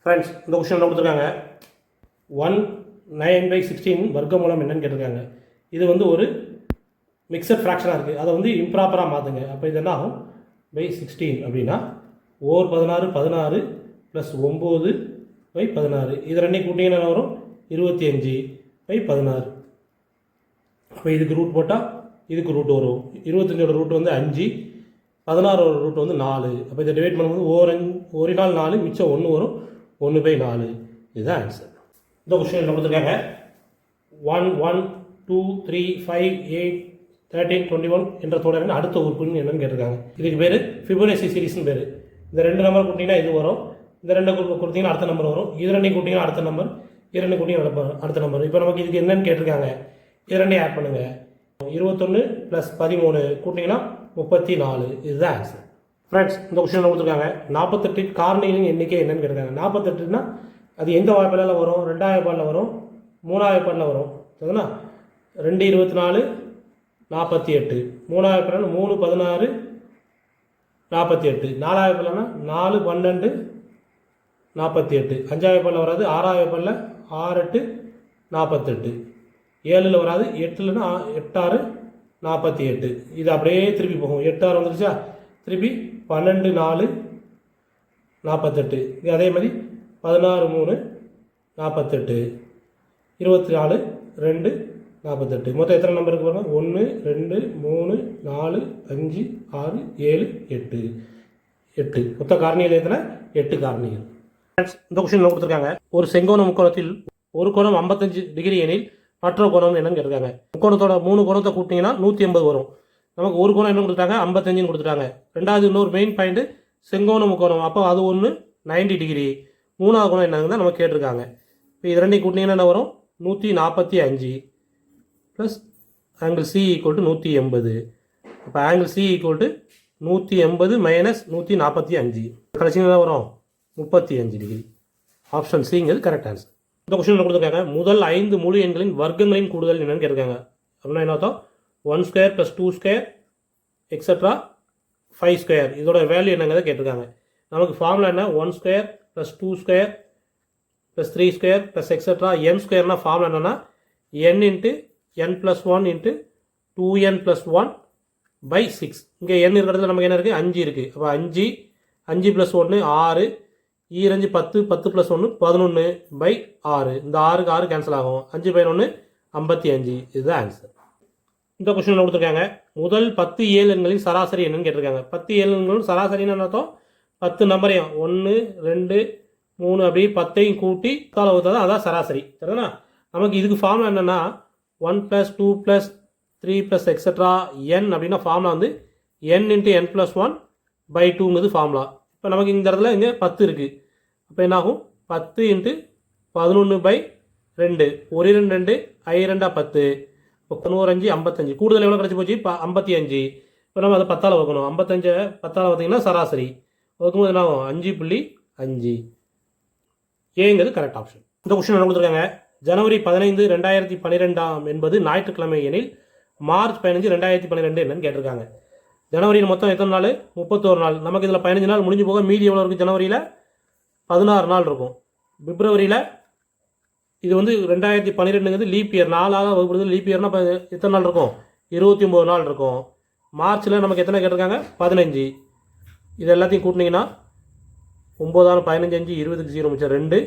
Friends, இந்த question என்ன கொடுத்துருக்காங்க, 1/9/16 வர்க்கமூலம் என்னன்னு கேட்டிருக்காங்க. இது வந்து ஒரு மிக்சட் ஃப்ராக்ஷனாக இருக்குது. அதை வந்து இம்ப்ராப்பராக மாற்றுங்க. அப்போ இது என்ன ஆகும், பை 16 அப்படின்னா 16 ப்ளஸ் 9/16. இது ரெண்டையும் கூட்டிங்கன்னா வரும் 25/16. அப்போ இதுக்கு ரூட் போட்டால் இதுக்கு ரூட் வரும். 25ஓட ரூட் வந்து 5, 16ஓட ரூட் வந்து 4. அப்போ இதை டிவைட் பண்ணும்போது ஒரு நாள் 4 மிச்சம் 1 வரும். 1/4. இதுதான் ஆன்சர். இந்த கொஸ்டின் என்ன கொடுத்துருக்காங்க, 1 1 2 3 5 8 13 21 என்ற தொடரின் அடுத்த உறுப்புன்னு என்னன்னு கேட்டிருக்காங்க. இதுக்கு பேர் ஃபிபோனசி சீரிஸ்னு பேர். இந்த 2 நம்பர் கூட்டிங்கன்னா இது வரும், இந்த 2 கொடுத்தீங்கன்னா அடுத்த நம்பர் வரும், இது 2 கூட்டிங்கன்னா அடுத்த நம்பர், இது 2 கூட்டிங்கன்னா அடுத்த நம்பர். இப்போ நமக்கு இதுக்கு என்னன்னு கேட்டிருக்காங்க, இது 2 ஆட் பண்ணுங்கள். 21 + 13 கூட்டிங்கன்னா 34. இதுதான் ஆன்சர். ஃப்ரெண்ட்ஸ், இந்த கொஸ்டின் கொடுத்துருக்காங்க, 48 காரணிகளின் எண்ணிக்கை என்னன்னு கேட்டிருக்காங்க. 48னா அது எந்த வாய்ப்பாடில் வரும், 2வது வாய்ப்பாடில் வரும், 3வது வாய்ப்பாடில் வரும். சரிங்களா? 2 24 48, 3வது வாய்ப்பாடில் 3 16 48, 4வது வாய்ப்பாடில்னா 4 12 48, 5வது வாய்ப்பாடில் வராது, 6வது வாய்ப்பாடில் 6 8 48, 7ல் வராது, 8ல்னா 8 6 48. இது அப்படியே திருப்பி போகும். 8 6 வந்துருச்சா, திருப்பி 12 4 48. இது அதே மாதிரி 16 3 48, 24 2 48. மொத்தம் எத்தனை நம்பர் இருக்கு பாருங்க, 1 2 3 4 5 6 7 8 8. மொத்த காரணிகள் எத்தனை, 8 காரணிகள். இந்த கொஸ்டின் கொடுத்துருக்காங்க, ஒரு செங்கோண முக்கோணத்தில் ஒரு கோணம் 55 டிகிரி எனில் மற்றொரு கோணம் என்னன்னு கேட்டிருக்காங்க. முக்கோணத்தோட 3 கோணத்தை கூட்டிங்கன்னா 180 வரும். நமக்கு ஒரு கோணம் என்ன கொடுத்துட்டாங்க, 55 கொடுத்துட்டாங்க. ரெண்டாவது இன்னொரு மெயின் பாயிண்ட் செங்கோண முக்கோணம், அப்போ அது ஒன்று 90 டிகிரி. 3வது கோணம் என்னன்னு தான் நம்ம கேட்டிருக்காங்க. இப்போ இது 2 கூட்டிங்கன்னா என்ன வரும், 145 plus angle C equal to 180. அப்போ angle C equal to 180 minus 145. கடைசி என்ன வரும், 35 டிகிரி. ஆப்ஷன் சிங்கிறது கரெக்ட் ஆன்சர். இந்த கொஸ்டின் கொடுத்துருக்காங்க, முதல் 5 முழு எண்களின் வர்க்கங்களின் கூடுதல் என்னன்னு கேட்டிருக்காங்க. அப்படின்னா என்ன அர்த்தம், 1² + 2² எக்ஸட்ரா 5². இதோட வேல்யூ என்னங்கிறத கேட்டிருக்காங்க. நமக்கு ஃபார்முலா என்ன, 1² + 2² + 3² + எக்ஸட்ரா n². ஃபார்முலா என்னன்னா n × n + 1 × 2n + 1/6. இங்கே n இருக்கிறதுல நமக்கு என்ன இருக்குது, 5 இருக்குது. அப்போ 5 5 + 1 6, 2 10 10 + 1 11/6. இந்த 6க்கு 6 கேன்சல் ஆகும். 5/1 55. இதுதான் ஆன்சர். இந்த கொஸ்டின் கொடுத்துருக்காங்க, முதல் 10 இயலெண்களின் சராசரி என்னன்னு கேட்டிருக்காங்க. 10 இயலெண்களும் சராசரின்னு அர்த்தம் 10 நம்பரையும் 1 2 3 அப்படி 10ஐயும் கூட்டி வகுத்தா தான் அதான் சராசரி. சரிங்களா? நமக்கு இதுக்கு ஃபார்முலா என்னென்னா 1 + 2 + 3 + எக்ஸட்ரா n அப்படின்னா ஃபார்முலா வந்து n × n + 1/2ங்கிறது ஃபார்முலா. இப்போ நமக்கு இந்த இடத்துல இங்கே 10 இருக்குது. அப்போ என்னாகும், 10 × 11/2, 1 2 2 I 2 10, இப்போ 15 55. கூடுதல் எவ்வளோ கிடச்சி போச்சு, இப்போ 55. இப்போ நம்ம அதை 10ஆல் வகுக்கணும். 55 10ஆல் வகுத்தீங்கன்னா சராசரி வகுக்கும்போது என்ன ஆகும், 5.5. ஏங்கிறது கரெக்ட் ஆப்ஷன். இந்த கொஸ்டின் என்ன கொடுத்துருக்காங்க, ஜனவரி 15 2012 என்பது ஞாயிற்றுக்கிழமை எனில் மார்ச் 15 2012 என்னன்னு கேட்டிருக்காங்க. ஜனவரியில் மொத்தம் எத்தனை நாள், 31 நாள். நமக்கு இதில் 15 நாள் முடிஞ்சு போக மீதி எவ்வளோ இருக்குது, ஜனவரியில் 16 நாள் இருக்கும். பிப்ரவரியில் இது வந்து 2012ங்கிறது லீப் இயர், 4ஆக வகுப்படுது. லீப் இயர்னா இப்போ எத்தனை நாள் இருக்கும், 29 நாள் இருக்கும். மார்ச்சில் நமக்கு எத்தனை கேட்டிருக்காங்க, 15. இது எல்லாத்தையும் கூட்டினீங்கன்னா 9 15 5 20க்கு 0 மிச்சம் 2,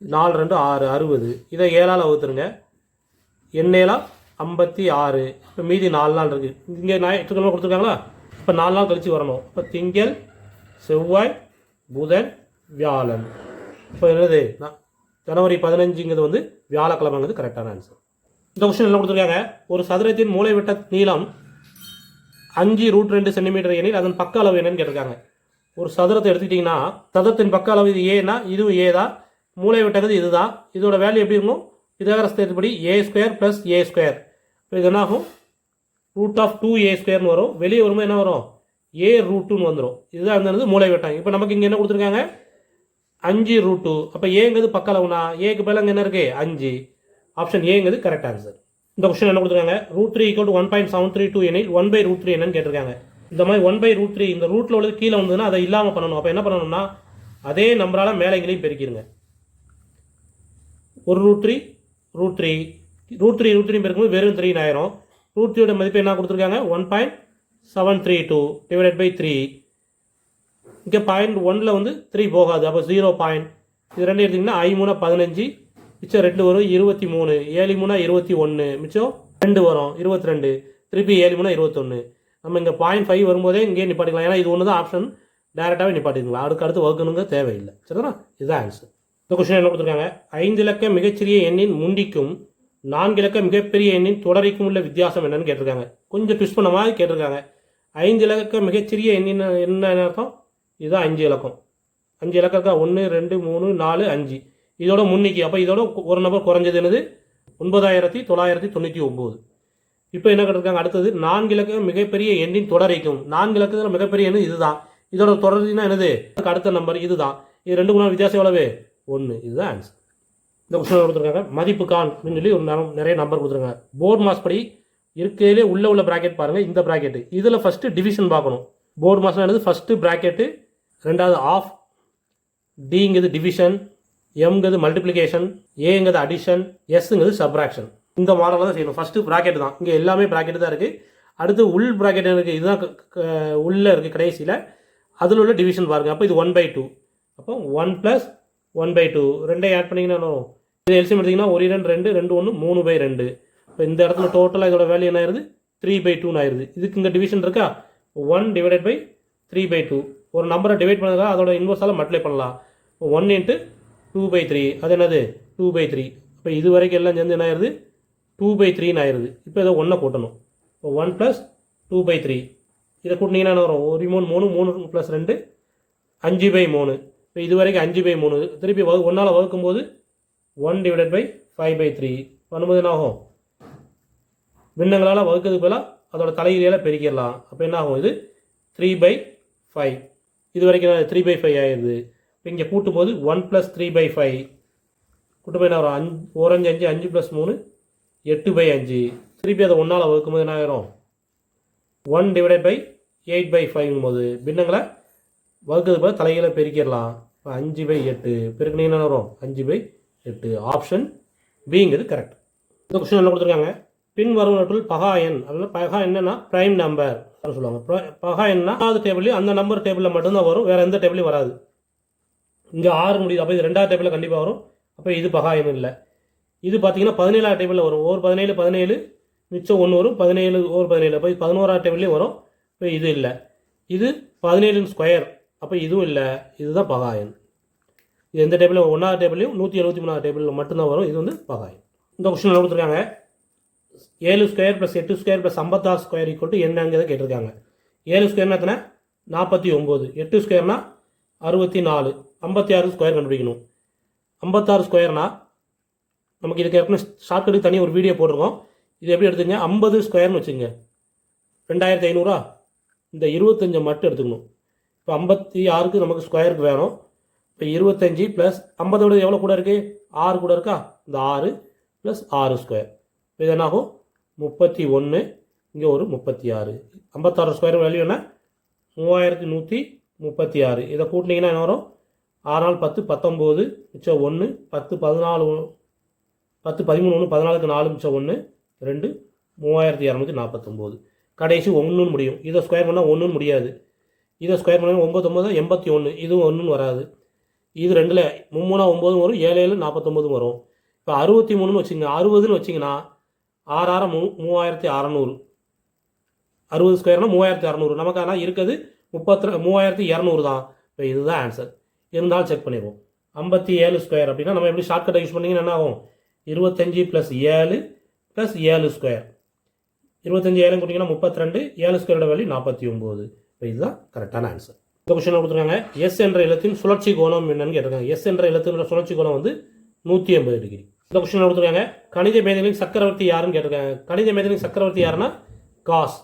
4 2 6 60. இதை 7ஆல் வகுத்துருங்க. 7 56. இப்போ மீதி 4 நாள் இருக்குது. இங்கே ஞாயிற்றுக்கிழமை கொடுத்துருக்காங்களா, இப்போ 4 நாள் கழித்து வரணும். இப்போ திங்கள் செவ்வாய் புதன் வியாழன். இப்போ என்னது, ஜனவரி 15ங்கிறது வந்து வியாழக்கிழமைங்கிறது கரெக்டான ஆன்சர். இந்த கொஸ்டின் என்ன கொடுத்துருக்காங்க, ஒரு சதுரத்தின் மூலைவிட்ட நீளம் 5√2 சென்டிமீட்டர் எனில் அதன் பக்க அளவு என்னன்னு கேட்டிருக்காங்க. ஒரு சதுரத்தை எடுத்துக்கிட்டிங்கன்னா சதுரத்தின் பக்க அளவு இது ஏன்னா இதுவும் ஏ தான், மூளை விட்டது இதுதான். இதோட வேல்யூ எப்படி இருக்கும், பிதாகரஸ் தேற்றப்படி a² + a². இப்போ இது என்னாகும், √2a² வரும். வெளியே வரும்போது என்ன வரும், a√2 வந்துடும். இதுதான் இருந்தது மூளை விட்டாங்க. இப்போ நமக்கு இங்கே என்ன கொடுத்துருக்காங்க, 5√2. அப்போ ஏங்கிறது பக்க அளவுனா ஏக்கு பதில் அங்கே என்ன இருக்குது, 5. ஆப்ஷன் ஏங்கிறது கரெக்ட் ஆன்சர். இந்த கொஸ்டின் என்ன கொடுத்துருக்காங்க, √3 = 1.732 எனில் 1/√3 என்னன்னு கேட்டிருக்காங்க. இந்த மாதிரி 1/√3 இந்த ரூட்டில் உள்ளது கீழே வந்ததுன்னா அதை இல்லாமல் பண்ணணும். அப்போ என்ன பண்ணணும்னா அதே நம்பரால் மேலே எங்கேயும் பெருக்கிடுங்க. ஒரு ரூட் த்ரீ பெருக்கும்போது வெறும் 3 ஆயிரும். ரூட் 3யோட மதிப்பு என்ன கொடுத்துருக்காங்க 1.732 டிவைடட் பை 3. இங்கே 0.1ல் வந்து 3 போகாது, அப்போ 0 பாயிண்ட். இது ரெண்டு எடுத்திங்கன்னா I3 15, மிச்சம் 2 வரும் 23, 7 21, மிச்சம் 2 வரும் 22, திருப்பி 7 21. நம்ம இங்கே 0.5 வரும்போதே இங்கே நிப்பாட்டிக்கலாம், ஏன்னா இது ஒன்று தான் ஆப்ஷன், டேரெக்டாகவே நிப்பாட்டிக்கலாம், அடுத்து வகுக்கணுங்க தேவையில்லை. சரிதானா? இதுதான் ஆன்சர். இந்த கொஸ்டின் என்ன கொடுத்துருக்காங்க, 5 இலக்க மிகச்சிறிய எண்ணின் முண்டிக்கும் 4 இலக்க மிகப்பெரிய எண்ணின் தொடரிக்கும் உள்ள வித்தியாசம் என்னன்னு கேட்டிருக்காங்க. கொஞ்சம் ட்விஸ்ட் பண்ண மாதிரி கேட்டிருக்காங்க. 5 இலக்க மிகச்சிறிய எண்ணின் என்ன அர்த்தம்? இதுதான் 5 இலக்கம். 5 இலக்கம் இருக்கா, 1 2 3 4 5. இதோட முன்னிக்கு, அப்போ இதோட ஒரு நம்பர் குறைஞ்சது என்னது 9999. இப்போ என்ன கேட்டிருக்காங்க, அடுத்தது 4 இலக்க மிகப்பெரிய எண்ணின் தொடரைக்கும். 4 இலக்கத்தில் மிகப்பெரிய எண் இதுதான், இதோட தொடர்னா என்னது அடுத்த நம்பர் இதுதான். இது ரெண்டு குணம் வித்தியாசம் எவ்வளவு 1. இதுதான் ஆன்சர். இந்த கொஸ்டின் கொடுத்துருக்காங்க, மதிப்பு கான் அப்படின்னு சொல்லி ஒரு நிறைய நம்பர் கொடுத்துருக்காங்க. போர்டு மாஸ் படி இருக்கையிலே உள்ள ப்ராக்கெட் பாருங்கள், இந்த ப்ராக்கெட்டு இதில் ஃபஸ்ட்டு டிவிஷன் பார்க்கணும். போர்டு மாஸ்னா என்னது, ஃபஸ்ட்டு ப்ராக்கெட்டு, ரெண்டாவது ஆஃப், டிங்கிறது டிவிஷன், எம்ங்கிறது மல்டிப்ளிகேஷன், ஏங்கிறது அடிஷன், எஸ்ங்கிறது சப்ராக்ஷன். இந்த மாடலில் தான் செய்யணும். ஃபஸ்ட்டு ப்ராக்கெட் தான், இங்கே எல்லாமே ப்ராக்கெட் தான் இருக்குது. அடுத்து உள் ப்ராக்கெட் இருக்குது, இதுதான் உள்ளே இருக்குது கடைசியில், அதில் உள்ள டிவிஷன் பாருங்கள். அப்போ இது 1/2, அப்போ 1 + 1/2 ரெண்டே ஆட் பண்ணிங்கன்னா இது எல்சியம் எடுத்திங்கன்னா 1 2 2 2 1 3/2. இப்போ இந்த இடத்துல டோட்டலாக இதோட வேல்யூ என்ன ஆயிருது 3/2 ஆயிருது. இதுக்கு இங்கே டிவிஷன் இருக்கா, 1 / 3/2. ஒரு நம்பரை டிவைட் பண்ணதுக்காக அதோட இன்வர்ஸால் மல்டிப்ளை பண்ணலாம். 1 × 2/3 அது என்னது 2/3. இப்போ இது வரைக்கும் எல்லாம் சேர்ந்து என்ன ஆயிருது 2/3 ஆயிருது. இப்போ இதை 1 கூட்டணும். இப்போ 1 + 2/3 இதை கூட்டினீங்கன்னா என்ன வரும், 1 3 3 + 2 5/3. இப்போ இது வரைக்கும் 5/3. திருப்பி 1ஆல் வகுக்கும்போது 1 / 5/3 பண்ணும்போது என்ன ஆகும், பின்னங்களால் வகுக்கிறதுக்கு பதிலாக அதோட தலையிலால் பெருக்கிடலாம். அப்போ என்ன ஆகும், இது 3/5. இது வரைக்கும் 3/5 ஆயிடுது. இப்போ இங்கே கூட்டும்போது 1 + 3/5 கூட்டும்போது என்ன வரும், 5 5 5 + 3 8/5. திருப்பி அதை 1ஆல் வகுக்கும்போது என்ன ஆயிரும் 1 / 8/5 போது பின்னங்களை வகுக்கிறது போது தலைகளை பெருக்கிடலாம். இப்போ 5/8 பெருக்கினீங்கன்னா வரும் 5/8. ஆப்ஷன் பிங்கிறது கரெக்ட். இந்த கொஸ்டின் என்ன கொடுத்துருக்காங்க, பின் வருவனற்றுள் பகா எண், அப்படின்னா பகா என்னன்னா ப்ரைம் நம்பர் சொல்லுவாங்க. பகா எண்ணா அதாவது டேபிள்லையும் அந்த நம்பர் டேபிளில் மட்டும்தான் வரும், வேறு எந்த டேபிளையும் வராது. இங்கே 6 முடியுது, அப்போ இது 2வது டேபிளில் கண்டிப்பாக வரும். அப்போ இது பகா எண் இல்லை. இது பார்த்தீங்கன்னா 17வது டேபிளில் வரும். ஒரு 17 17 மிச்சம் 1 வரும், 17 ஒரு 17. அப்போ இது 11வது டேபிள்லேயும் வரும். இப்போ இது இல்லை. இது 17 ஸ்கொயர், அப்போ இதுவும் இல்லை. இதுதான் பகா எண். இது எந்த டேபிளும் 1வது டேபிளையும் 173வது டேபிளில் மட்டும்தான் வரும். இது வந்து பகா எண். இந்த கொஸ்டின் என்ன கொடுத்துருக்காங்க, 7² + 8² + 56² என்னங்கிறத கேட்டிருக்காங்க. 7 ஸ்கொயர்னா எத்தனை 49, 8 ஸ்கொயர்னா 64, 56 ஸ்கொயர் கண்டுபிடிக்கணும். 56 ஸ்கொயர்னா நமக்கு இதுக்கு ஏற்கனவே ஷார்ட்கட்டுக்கு தனியாக ஒரு வீடியோ போட்டிருக்கோம். இது எப்படி எடுத்துங்க, 50 ஸ்கொயர்னு வச்சுங்க 2500. இந்த 25 மட்டும் எடுத்துக்கணும். இப்போ 56க்கு நமக்கு ஸ்கொயருக்கு வேணும். இப்போ 25 + 50 விட எவ்வளோ கூட இருக்குது, 6 கூட இருக்கா, இந்த 6 + 6 ஸ்கொயர். இப்போ இது என்னாகும் 31, இங்கே ஒரு 36. 56 ஸ்கொயர் வேல்யூ என்ன 3136. இதை கூட்டினீங்கன்னா என்ன வரும், 6 4 10 19 மிச்சம் 1 10 14 10 13 1 14க்கு 4 மிச்சம் 1 2 3249. கடைசி 1ன்னு முடியும். இதை ஸ்கொயர் பண்ணால் 1ன்னு முடியாது. இதை ஸ்கொயர் பண்ணால் 9 9 81, இதுவும் 1ன்னு வராது. இது 2ல் 3 9 வரும், 7 7 49 வரும். இப்போ 63ன்னு வச்சுங்க, 60ன்னு வச்சிங்கன்னா 6 6 3600. 60 ஸ்கொயர்னால் 3600. நமக்கு ஆனால் இருக்குது 3200 தான். இப்போ இதுதான் ஆன்சர். இருந்தாலும் செக் பண்ணிடுவோம். 57 ஸ்கொயர் அப்படின்னா நம்ம எப்படி ஷார்ட்கட்டை யூஸ் பண்ணிங்கன்னா என்ன ஆகும், 25 + 7 + 7 ஸ்கொயர். 25 7 கூட்டிங்கன்னா 32, 7 ஸ்கொயரோட வேல்யூ 49. இப்போ இதுதான் கரெக்டான ஆன்சர். இந்த கொஸ்டின் கொடுத்துருக்காங்க, எஸ் என்ற இடத்தின் சுழற்சி கோணம் என்னன்னு கேட்டிருக்காங்க. எஸ் என்ற இடத்தின் சுழற்சி கோணம் வந்து 180 டிகிரி. இந்த கொஸ்டின் கொடுத்துருக்காங்க, கணித மேதைகளின் சக்கரவர்த்தி யாருன்னு கேட்டிருக்காங்க. கணித மேதைகளின் சக்கரவர்த்தி யாருன்னா காஸ்.